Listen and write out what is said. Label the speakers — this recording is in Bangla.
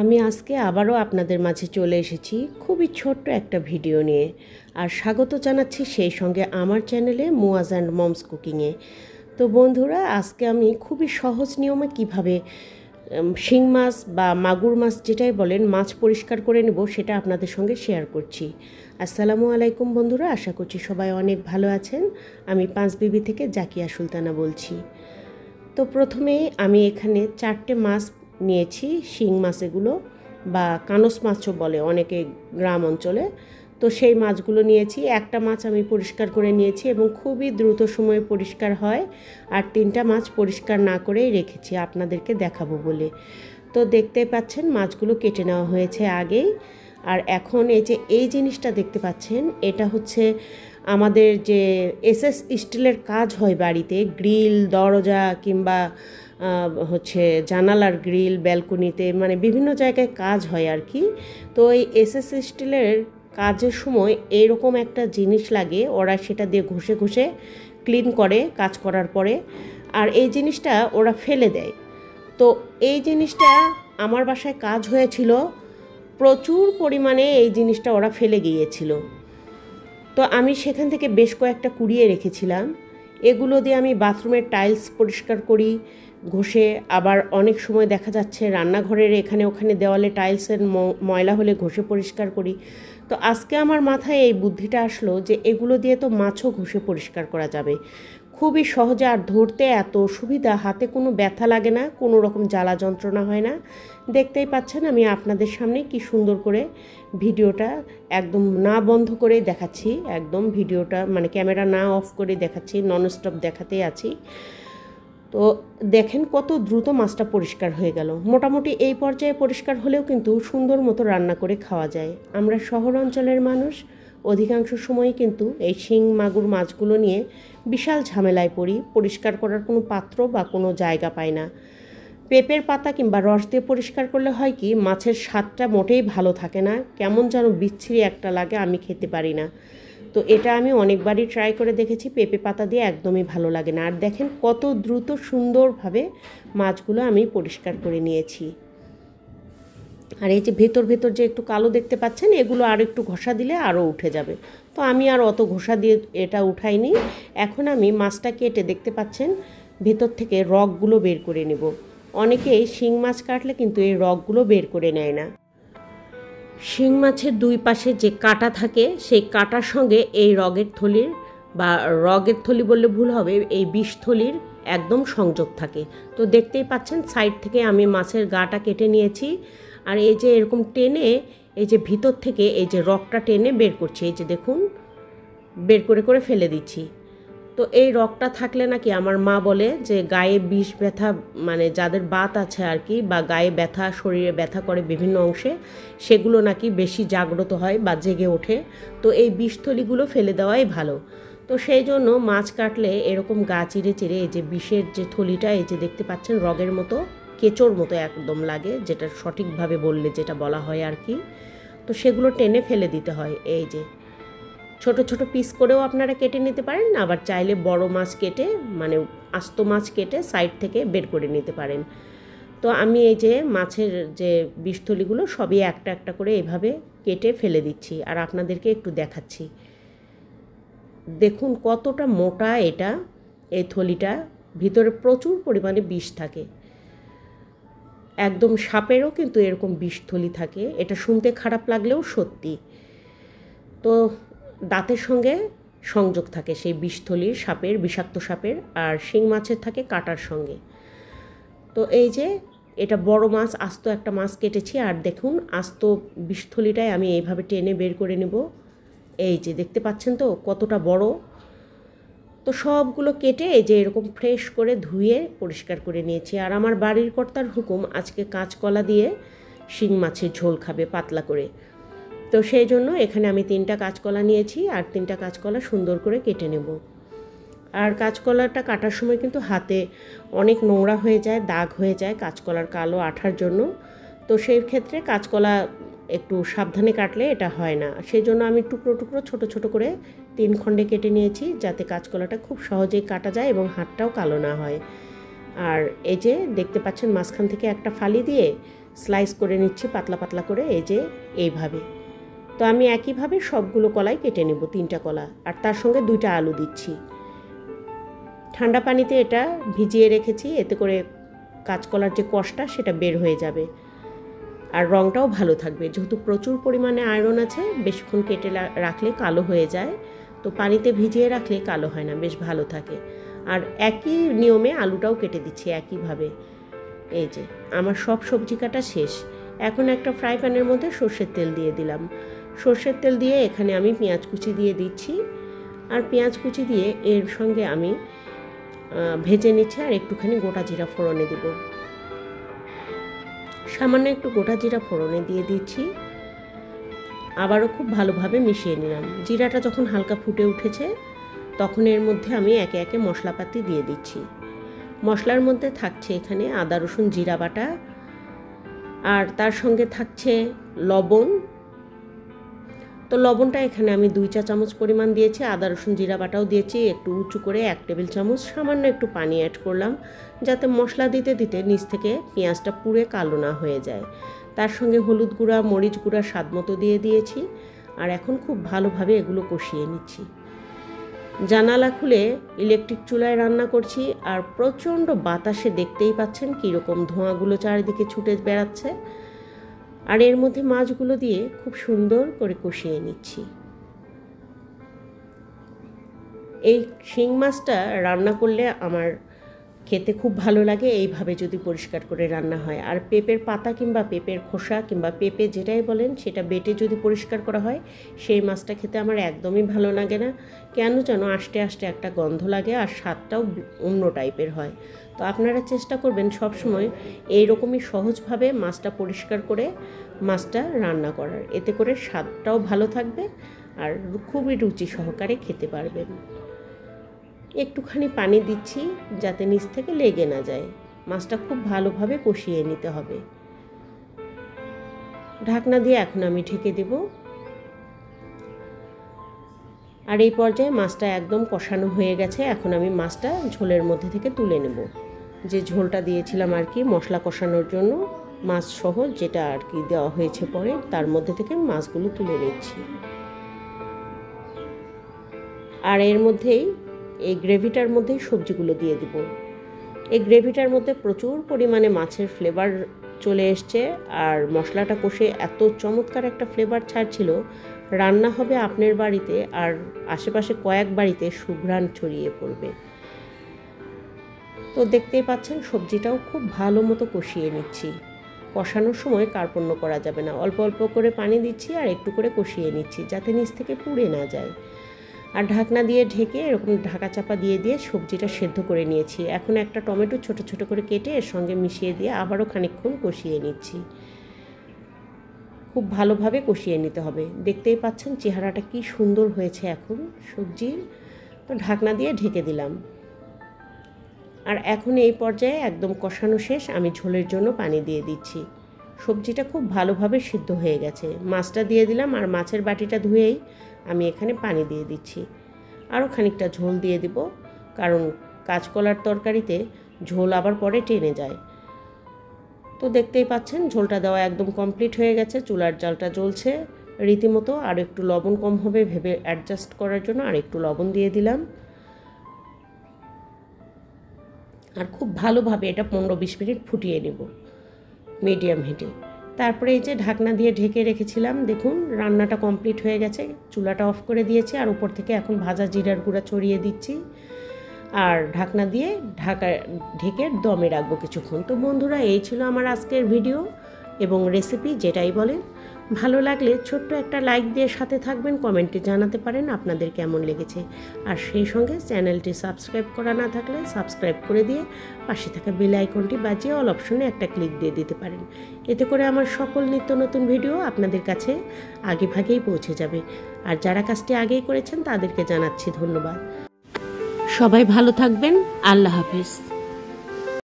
Speaker 1: আমি আজকে আবারও আপনাদের মাঝে চলে এসেছি খুবই ছোট্ট একটা ভিডিও নিয়ে। আর স্বাগত জানাচ্ছি সেই সঙ্গে আমার চ্যানেলে মুয়াজ অ্যান্ড মমস কুকিংয়ে। তো বন্ধুরা, আজকে আমি খুবই সহজ নিয়মে কিভাবে শিং মাছ বা মাগুর মাছ যেটাই বলেন মাছ পরিষ্কার করে নেব সেটা আপনাদের সঙ্গে শেয়ার করছি। আসসালামু আলাইকুম বন্ধুরা, আশা করছি সবাই অনেক ভালো আছেন। আমি পাঁচবিবি থেকে জাকিয়া সুলতানা বলছি। তো প্রথমে আমি এখানে 4টে মাছ নিয়েছি, শিং মাছ এগুলো, বা কানস মাছও বলে অনেকে গ্রাম অঞ্চলে। তো সেই মাছগুলো নিয়েছি। একটা মাছ আমি পরিষ্কার করে নিয়েছি এবং খুবই দ্রুত সময়ে পরিষ্কার হয়। আর 3টা মাছ পরিষ্কার না করেই রেখেছি আপনাদেরকে দেখাবো বলে। তো দেখতেই পাচ্ছেন মাছগুলো কেটে নেওয়া হয়েছে আগেই। আর এখন এই জিনিসটা দেখতে পাচ্ছেন, এটা হচ্ছে আমাদের যে এসএস স্টিলের কাজ হয় বাড়িতে, গ্রিল, দরজা কিংবা হচ্ছে জানালার গ্রিল, ব্যালকনিতে, মানে বিভিন্ন জায়গায় কাজ হয় আর কি। তো এই এসএস স্টিলের কাজের সময় এইরকম একটা জিনিস লাগে, ওরা সেটা দিয়ে ঘষে ঘষে ক্লিন করে কাজ করার পরে। আর এই জিনিসটা ওরা ফেলে দেয়। তো এই জিনিসটা আমার বাসায় কাজ হয়েছিল, প্রচুর পরিমাণে এই জিনিসটা ওরা ফেলে গিয়েছিল। তো আমি সেখান থেকে বেশ কয়েকটা কুড়িয়ে রেখেছিলাম। এগুলো দিয়ে আমি বাথরুমের টাইলস পরিষ্কার করি ঘষে। আবার অনেক সময় দেখা যাচ্ছে রান্নাঘরের এখানে ওখানে দেওয়ালে টাইলসের ময়লা হলে ঘষে পরিষ্কার করি। তো আজকে আমার মাথায় এই বুদ্ধিটা আসলো যে এগুলো দিয়ে তো মাছও ঘষে পরিষ্কার করা যাবে খুবই সহজে। আর ধরতে এত সুবিধা, হাতে কোনো ব্যথা লাগে না, কোনো রকম জ্বালা যন্ত্রণা হয় না। দেখতেই পাচ্ছেন আমি আপনাদের সামনে কি সুন্দর করে ভিডিওটা একদম না বন্ধ করে দেখাচ্ছি, একদম ভিডিওটা মানে ক্যামেরা না অফ করে দেখাচ্ছি, ননস্টপ দেখাতেই আছি। তো দেখেন কত দ্রুত মাছটা পরিষ্কার হয়ে গেল। মোটামুটি এই পর্যায়ে পরিষ্কার হলেও কিন্তু সুন্দর মতো রান্না করে খাওয়া যায়। আমরা শহর অঞ্চলের মানুষ, অধিকাংশ সময়ই কিন্তু এই শিং মাগুর মাছগুলো নিয়ে বিশাল ঝামেলায় পড়ি, পরিষ্কার করার কোনো পাত্র বা কোনো জায়গা পাই না। পেঁপের পাতা কিংবা রস দিয়ে পরিষ্কার করলে হয় কি, মাছের স্বাদটা মোটেই ভালো থাকে না, কেমন যেন বিচ্ছিরি একটা লাগে, আমি খেতে পারি না। তো এটা আমি অনেকবারই ট্রাই করে দেখেছি, পেঁপে পাতা দিয়ে একদমই ভালো লাগে না। আর দেখেন কত দ্রুত সুন্দরভাবে মাছগুলো আমি পরিষ্কার করে নিয়েছি। আর এই যে ভেতর ভেতর যে একটু কালো দেখতে পাচ্ছেন, এগুলো আর একটু ঘষা দিলে আরও উঠে যাবে। তো আমি আর অত ঘষা দিয়ে এটা উঠাইনি। এখন আমি মাছটা কেটে দেখতে পাচ্ছেন ভেতর থেকে রগগুলো বের করে নেব। অনেকেই শিং মাছ কাটলে কিন্তু এই রগগুলো বের করে নেয় না। শিং মাছের দুই পাশে যে কাঁটা থাকে, সেই কাঁটার সঙ্গে এই রগের থলির, বা রগের থলি বললে ভুল হবে, এই বিষথলির একদম সংযোগ থাকে। তো দেখতেই পাচ্ছেন সাইড থেকে আমি মাছের গাটা কেটে নিয়েছি। আর এই যে এরকম টেনে, এই যে ভিতর থেকে এই যে রগটা টেনে বের করছি, এই যে দেখুন বের করে করে ফেলে দিচ্ছি। তো এই রগটা থাকলে নাকি আমার মা বলে যে গায়ে বিষ ব্যথা, মানে যাদের বাত আছে আর কি, বা গায়ে ব্যথা, শরীরে ব্যথা করে বিভিন্ন অংশে, সেগুলো নাকি বেশি জাগ্রত হয় বা জেগে ওঠে। তো এই বিষথলিগুলো ফেলে দেওয়াই ভালো। তো সেই জন্য মাছ কাটলে এরকম গা চিরে চিরে এই যে বিষের যে থলিটা, এই যে দেখতে পাচ্ছেন রগের মতো, কেঁচোর মতো একদম লাগে, যেটা সঠিকভাবে বললে যেটা বলা হয় আর কি। তো সেগুলো টেনে ফেলে দিতে হয়। এই যে ছোট ছোট পিস করেও আপনারা কেটে নিতে পারেন, আবার চাইলে বড় মাছ কেটে, মানে আস্ত মাছ কেটে সাইড থেকে বের করে নিতে পারেন। তো আমি এই যে মাছের যে বিষথলিগুলো সবই একটা একটা করে এভাবে কেটে ফেলে দিচ্ছি আর আপনাদেরকে একটু দেখাচ্ছি। দেখুন কতটা মোটা এটা, এই থলিটা, ভিতরে প্রচুর পরিমাণে বিষ থাকে। একদম সাপেরও কিন্তু এরকম বিষথলি থাকে। এটা শুনতে খারাপ লাগলেও সত্যি। তো দাঁতের সঙ্গে সংযোগ থাকে সেই বিষথলির, সাপের, বিষাক্ত সাপের। আর শিং মাছের থাকে কাঁটার সঙ্গে। তো এই যে এটা বড় মাছ, আস্ত একটা মাছ কেটেছি। আর দেখুন আস্ত বিষথলিটাই আমি এইভাবে টেনে বের করে নেব। এই যে দেখতে পাচ্ছেন তো কতটা বড়। তো সবগুলো কেটে এই যে এরকম ফ্রেশ করে ধুয়ে পরিষ্কার করে নিয়েছি। আর আমার বাড়ির কর্তার হুকুম, আজকে কাঁচকলা দিয়ে শিং মাছের ঝোল খাবে পাতলা করে। তো সেই জন্য এখানে আমি 3টা কাঁচকলা নিয়েছি আর 3টা কাঁচকলা সুন্দর করে কেটে নেব। আর কাঁচকলাটা কাটার সময় কিন্তু হাতে অনেক নোংরা হয়ে যায়, দাগ হয়ে যায় কাঁচকলার কালো আঠার জন্য। তো সেই ক্ষেত্রে কাঁচকলা একটু সাবধানে কাটলে এটা হয় না। সেই জন্য আমি টুকরো টুকরো ছোট ছোট করে 3 খণ্ডে কেটে নিয়েছি, যাতে কাঁচকলাটা খুব সহজেই কাটা যায় এবং হাতটাও কালো না হয়। আর এই যে দেখতে পাচ্ছেন মাঝখান থেকে একটা ফালি দিয়ে স্লাইস করে নিচ্ছি পাতলা পাতলা করে, এই যে এইভাবে। তো আমি একইভাবে সবগুলো কলাই কেটে নেব, 3টা কলা, আর তার সঙ্গে 2টা আলু দিচ্ছি। ঠান্ডা পানিতে এটা ভিজিয়ে রেখেছি, এতে করে কাঁচকলার যে কষটা সেটা বের হয়ে যাবে আর রঙটাও ভালো থাকবে। যেহেতু প্রচুর পরিমাণে আয়রন আছে, বেশিক্ষণ কেটে রাখলে কালো হয়ে যায়, তো পানিতে ভিজিয়ে রাখলে কালো হয় না, বেশ ভালো থাকে। আর একই নিয়মে আলুটাও কেটে দিচ্ছি একইভাবে। এই যে আমার সব সবজি কাটা শেষ। এখন একটা ফ্রাই প্যানের মধ্যে সর্ষের তেল দিয়ে দিলাম। সর্ষের তেল দিয়ে এখানে আমি পেঁয়াজ কুচি দিয়ে দিচ্ছি, আর পেঁয়াজ কুচি দিয়ে এর সঙ্গে আমি ভেজে নিচ্ছি, আর একটুখানি গোটা জিরা ফোড়নে দেব। সামান্য একটু গোটা জিরা ফোড়নে দিয়ে দিচ্ছি, আবারও খুব ভালোভাবে মিশিয়ে নিলাম। জিরাটা যখন হালকা ফুটে উঠেছে তখন এর মধ্যে আমি একে একে মশলাপাতি দিয়ে দিচ্ছি। মশলার মধ্যে থাকছে এখানে আদা রসুন জিরা বাটা, আর তার সঙ্গে থাকছে লবণ। তো লবণটা এখানে আমি 2 চা চামচ পরিমাণ দিয়েছি, আদা রসুন জিরা বাটাও দিয়েছি একটু উঁচু করে 1 টেবিল চামচ। সামান্য একটু পানি অ্যাড করলাম যাতে মশলা দিতে দিতে নিচ থেকে পেঁয়াজটা পুড়ে কালো না হয়ে যায়। তার সঙ্গে হলুদ গুঁড়া মরিচ গুঁড়া স্বাদ মতো দিয়ে দিয়েছি, আর এখন খুব ভালোভাবে এগুলো কষিয়ে নিচ্ছি। জানালা খুলে ইলেকট্রিক চুলায় রান্না করছি, আর প্রচণ্ড বাতাসে দেখতেই পাচ্ছেন কীরকম ধোঁয়াগুলো চারিদিকে ছুটে বেড়াচ্ছে। আর এর মধ্যে মাছগুলো দিয়ে খুব সুন্দর করে কষিয়ে নিচ্ছি। এই শিং মাছটা রান্না করলে আমার খেতে খুব ভালো লাগে, এইভাবে যদি পরিষ্কার করে রান্না হয়। আর পেঁপের পাতা কিংবা পেঁপের খোসা কিংবা পেঁপে যেটাই বলেন সেটা বেটে যদি পরিষ্কার করা হয়, সেই মাছটা খেতে আমার একদমই ভালো লাগে না, কেন যেন আস্তে আস্তে একটা গন্ধ লাগে, আর স্বাদটাও অন্য টাইপের হয়। তো আপনারা চেষ্টা করবেন সবসময় এইরকমই সহজভাবে মাছটা পরিষ্কার করে মাছটা রান্না করার, এতে করে স্বাদটাও ভালো থাকবে আর খুবই রুচি সহকারে খেতে পারবেন। একটুখানি পানি দিচ্ছি যাতে নিচ থেকে লেগে না যায়। মাছটা খুব ভালোভাবে কষিয়ে নিতে হবে। ঢাকনা দিয়ে এখন আমি ঢেকে দেব। আর এই পর্যায়ে মাছটা একদম কষানো হয়ে গেছে। এখন আমি মাছটা ঝোলের মধ্যে থেকে তুলে নেব। যে ঝোলটা দিয়েছিলাম আর কি মশলা কষানোর জন্য, মাছ সহ যেটা আর কি দেওয়া হয়েছে পরে, তার মধ্যে থেকে মাছগুলো তুলে নিচ্ছি। আর এর মধ্যেই এই গ্রেভিটার মধ্যেই সবজিগুলো দিয়ে দেব। এই গ্রেভিটার মধ্যে প্রচুর পরিমাণে মাছের ফ্লেভার চলে এসছে, আর মশলাটা কষে এত চমৎকার একটা ফ্লেভার ছাড়ছিল। রান্না হবে আপনার বাড়িতে আর আশেপাশে কয়েক বাড়িতে সুঘ্রাণ ছড়িয়ে পড়বে। তো দেখতেই পাচ্ছেন সবজিটাও খুব ভালো মতো কষিয়ে নিচ্ছি। কষানোর সময় কার্পণ্য করা যাবে না, অল্প অল্প করে পানি দিচ্ছি আর একটু করে কষিয়ে নিচ্ছি যাতে নিচ থেকে পুড়ে না যায়। আর ঢাকনা দিয়ে ঢেকে এরকম ঢাকা চাপা দিয়ে দিয়ে সবজিটা সেদ্ধ করে নিয়েছি। এখন একটা টমেটো ছোট ছোট করে কেটে এর সঙ্গে মিশিয়ে দিয়ে আবারও খানিকক্ষণ কষিয়ে নিচ্ছি। খুব ভালোভাবে কষিয়ে নিতে হবে। দেখতেই পাচ্ছেন চেহারাটা কি সুন্দর হয়েছে এখন সবজির। তো ঢাকনা দিয়ে ঢেকে দিলাম। আর এখন এই পর্যায়ে একদম কষানো শেষ, আমি ঝোলের জন্য পানি দিয়ে দিচ্ছি। সবজিটা খুব ভালোভাবে সিদ্ধ হয়ে গেছে। মাছটা দিয়ে দিলাম, আর মাছের বাটিটা ধুয়েই আমি এখানে পানি দিয়ে দিচ্ছি। আরও খানিকটা ঝোল দিয়ে দিব, কারণ কাঁচকলার তরকারিতে ঝোল আবার পরে টেনে যায়। তো দেখতেই পাচ্ছেন ঝোলটা দেওয়া একদম কমপ্লিট হয়ে গেছে। চুলার জালটা জ্বলছে রীতিমতো। আর একটু লবণ কম হবে ভেবে অ্যাডজাস্ট করার জন্য আর একটু লবণ দিয়ে দিলাম। আর খুব ভালোভাবে এটা 15-20 মিনিট ফুটিয়ে নেব মিডিয়াম হিটে। তারপরে এই যে ঢাকনা দিয়ে ঢেকে রেখেছিলাম, দেখুন রান্নাটা কমপ্লিট হয়ে গেছে। চুলাটা অফ করে দিয়েছি, আর উপর থেকে এখন ভাজা জিরার গুঁড়া ছড়িয়ে দিচ্ছি, আর ঢাকনা দিয়ে ঢেকে দমে রাখবো কিছুক্ষণ। তো বন্ধুরা, এই ছিল আমার আজকের ভিডিও এবং রেসিপি যেটাই বলেন। ভালো লাগলে ছোট্ট একটা লাইক দিয়ে সাথে থাকবেন, কমেন্টে জানাতে পারেন আপনাদের কেমন লেগেছে। আর সেই সঙ্গে চ্যানেলটি সাবস্ক্রাইব করা না থাকলে সাবস্ক্রাইব করে দিয়ে পাশে থাকা বেল আইকনটি বাজিয়ে অল অপশনে একটা ক্লিক দিয়ে দিতে পারেন। এতে করে আমার সকল নিত্য নতুন ভিডিও আপনাদের কাছে আগে ভাগেই পৌঁছে যাবে। আর যারা কাজটি আগেই করেছেন তাদেরকে জানাচ্ছি ধন্যবাদ। সবাই ভালো থাকবেন। আল্লাহ হাফেজ।